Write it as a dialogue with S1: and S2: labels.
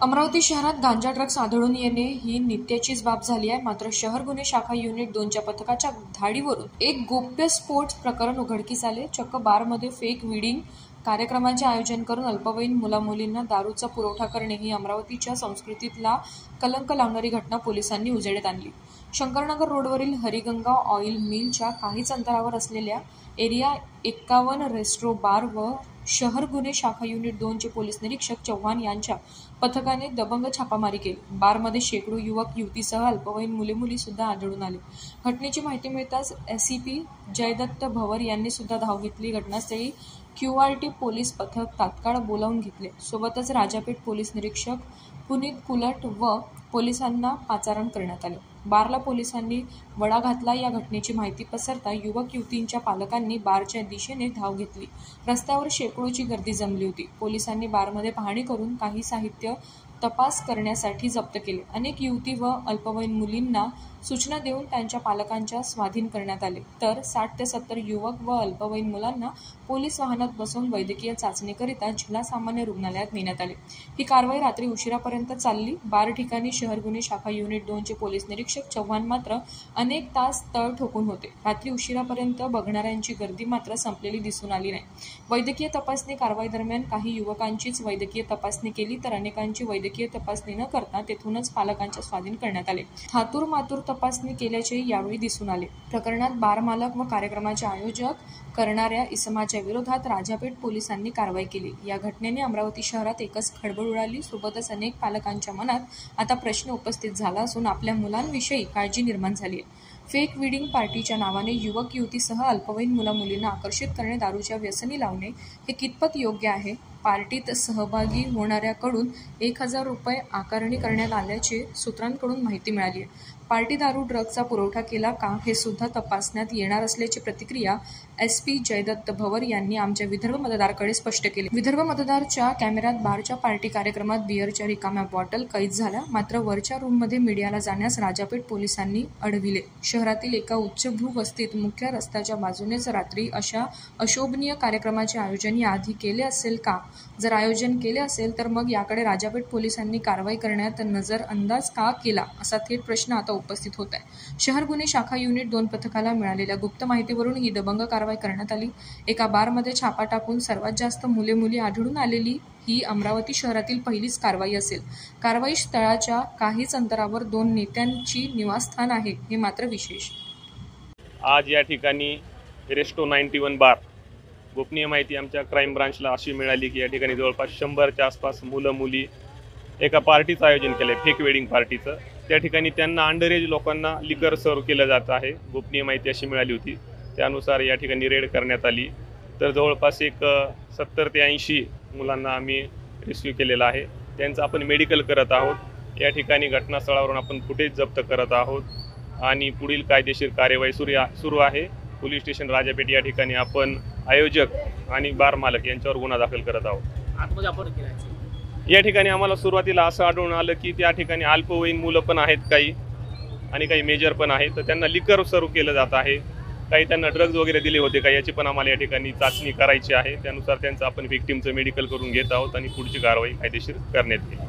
S1: अमरावती शहरात गांजा ड्रग्ज आढळून येणे ही नित्याचीच बाब झाली आहे। मात्र शहर गुन्हे शाखा युनिट 2च्या पथकाच्या धाडीवरून एक गोप्यस्फोट प्रकरण उघडकीस आले। चक्क बारमध्ये फेक वेडिंग कार्यक्रमाचे आयोजन करून अल्पवयीन मुलामुलींना दारूचा पुरवठा करणे ही अमरावतीच्या संस्कृतीला कलंक लावणारी घटना पोलिसांनी उजेडात आणली। शंकरनगर रोडवरील हरिगंगा ऑइल मिलच्या काहीच अंतरावर असलेल्या एरिया 51 रेस्ट्रो बार व शहर गुन्हे शाखा युनिट 2चे पोलीस निरीक्षक चव्हाण यांच्या पथकाने दबंग छापामारी केली। बारमध्ये शेकडो युवक युवतीसह अल्पवयीन मुले सुद्धा आढळून आले। घटनेची माहिती मिळताच एसीपी जयदत्त भवर यांनी सुद्धा धाव घेतली। घटनास्थळी क्यूआरटी पोलीस पथक तात्काळ बोलावून घेतले। सोबतच राजापेठ पोलीस निरीक्षक पुनीत कुलट व पोलिसांना पाचारण करण्यात आले। बारला पोलिसांनी वडा घातला। या घटनेची माहिती पसरता युवक युवतींच्या पालकांनी बारच्या दिशेने धाव घेतली। रस्त्यावर शेकडोची गर्दी जमली होती। पोलिसांनी बारमध्ये पाहणी करून काही साहित्य तपास करण्यासाठी जप्त केले। अनेक युवती व अल्पवयीन मुलींना सूचना देऊन त्यांच्या पालकांच्या स्वाधीन करण्यात आले। तर 60 ते 70 युवक व अल्पवयीन मुलांना पोलीस वाहनात बसवून वैद्यकीय चाचणीकरिता जिल्हा सामान्य रुग्णालयात नेण्यात आले। ही कारवाई रात्री उशिरापर्यंत चालली। बार ठिकाणी शहर गुन्हे शाखा युनिट 2चे पोलीस निरीक्षक चव्हाण मात्र अनेक तास तळ ठोकून होते। रात्री उशिरापर्यंत बघणाऱ्यांची गर्दी मात्र संपलेली दिसून आली नाही। वैद्यकीय तपासणी कारवाई दरम्यान काही युवकांचीच वैद्यकीय तपासणी केली तर अनेकांची वैद्यकीय तपासणी न करता तेथूनच पालकांच्या स्वाधीन करण्यात आले। थातूर मातूर तपासणी केल्याचे यावेळी दिसून आले। प्रकरणात बार मालक व कार्यक्रमाचे आयोजक करणाऱ्या इसमाच्या विरोधात राजापेठ पोलिसांनी कारवाई केली। या घटनेने अमरावती शहरात एकच खळबळ उडाली। सोबतच अनेक पालकांच्या मनात आता प्रश्न उपस्थित झाला असून आपल्या मुलांविषयी काळजी निर्माण झाली आहे। फेक वेडिंग पार्टीच्या नावाने युवक युवतीसह अल्पवयीन मुलींना आकर्षित करणे, दारूच्या व्यसनी लावणे हे कितपत योग्य आहे? पार्टीत सहभागी होणाऱ्याकडून 1000 रुपये आकारणी करण्यात आल्याचे सूत्रांकडून माहिती मिळाली आहे। पार्टी दारू ड्रग्जचा पुरवठा केला का हे सुद्धा तपासण्यात येणार असल्याची प्रतिक्रिया एसपी जयदत्त भवर यांनी आमच्या विदर्भ मतदारकडे स्पष्ट केली। विदर्भ मतदारच्या कॅमेऱ्यात बारच्या पार्टी कार्यक्रमात बिअरच्या रिकाम्या बॉटल कैद झाल्या। मात्र वरच्या रूममध्ये मीडियाला जाण्यास राजापेठ पोलिसांनी अडविले। शहरातील एका उच्चभ्रू वस्तीत मुख्य रस्त्याच्या बाजूनेच रात्री अशा अशोभनीय कार्यक्रमाचे आयोजन याआधी केले असेल का? जर आयोजन केले असेल तर मग याकडे राजापेठ पोलिसांनी कारवाई करण्यात नजरअंदाज का केला असा थेट प्रश्न आता उपस्थित होत आहे। शहर गुन्हे शाखा युनिट 2 पथकाला मिळालेल्या गुप्त माहितीवरून ही दबंग कारवाई करण्यात आली। एका बारमध्ये छापा टाकून सर्वात जास्त मुले आढळून आलेली ही अमरावती शहरातील पहिलीच कारवाई असेल। कारवाई स्थळाच्या काहीच अंतरावर 2 नेत्यांची निवासस्थान आहे हे मात्र विशेष।
S2: आज या ठिकाणी रेस्टो 91 बार गोपनीय माहिती आमच्या क्राईम ब्रांचला अशी मिळाली की या ठिकाणी जवळपास 100च्या आसपास मुली एका पार्टीचं आयोजन केलं आहे, फेक वेडिंग पार्टीचं। त्या ठिकाणी त्यांना अंडर एज लोकांना लिकर सर्व केलं जात आहे। गोपनीय माहिती अशी मिळाली होती, त्यानुसार या ठिकाणी रेड करण्यात आली। तर जवळपास एक 70 ते 80 मुलांना आम्ही रेस्क्यू केलेला आहे। त्यांचं आपण मेडिकल करत आहोत। या ठिकाणी घटनास्थळावरून आपण फुटेज जप्त करत आहोत आणि पुढील कायदेशीर कार्यवाही सुरू आहे। पोलीस स्टेशन राजापेठ या ठिकाणी आपण आयोजक आणि बार मालक यांच्यावर गुन्हा दाखल करत आहोत। या ठिकाणी आम्हाला सुरुवातीला असं आढळून आलं की त्या ठिकाणी अल्पवयीन मुलं पण आहेत काही आणि काही मेजर पण आहेत। तर त्यांना लिकर सर्व केलं जात आहे। काही त्यांना ड्रग्ज वगैरे दिले होते का याची पण आम्हाला या ठिकाणी चाचणी करायची आहे। त्यानुसार त्यांचं आपण व्हिक्टिमचं मेडिकल करून घेत आहोत आणि पुढची कारवाई कायदेशीर करण्यात येईल।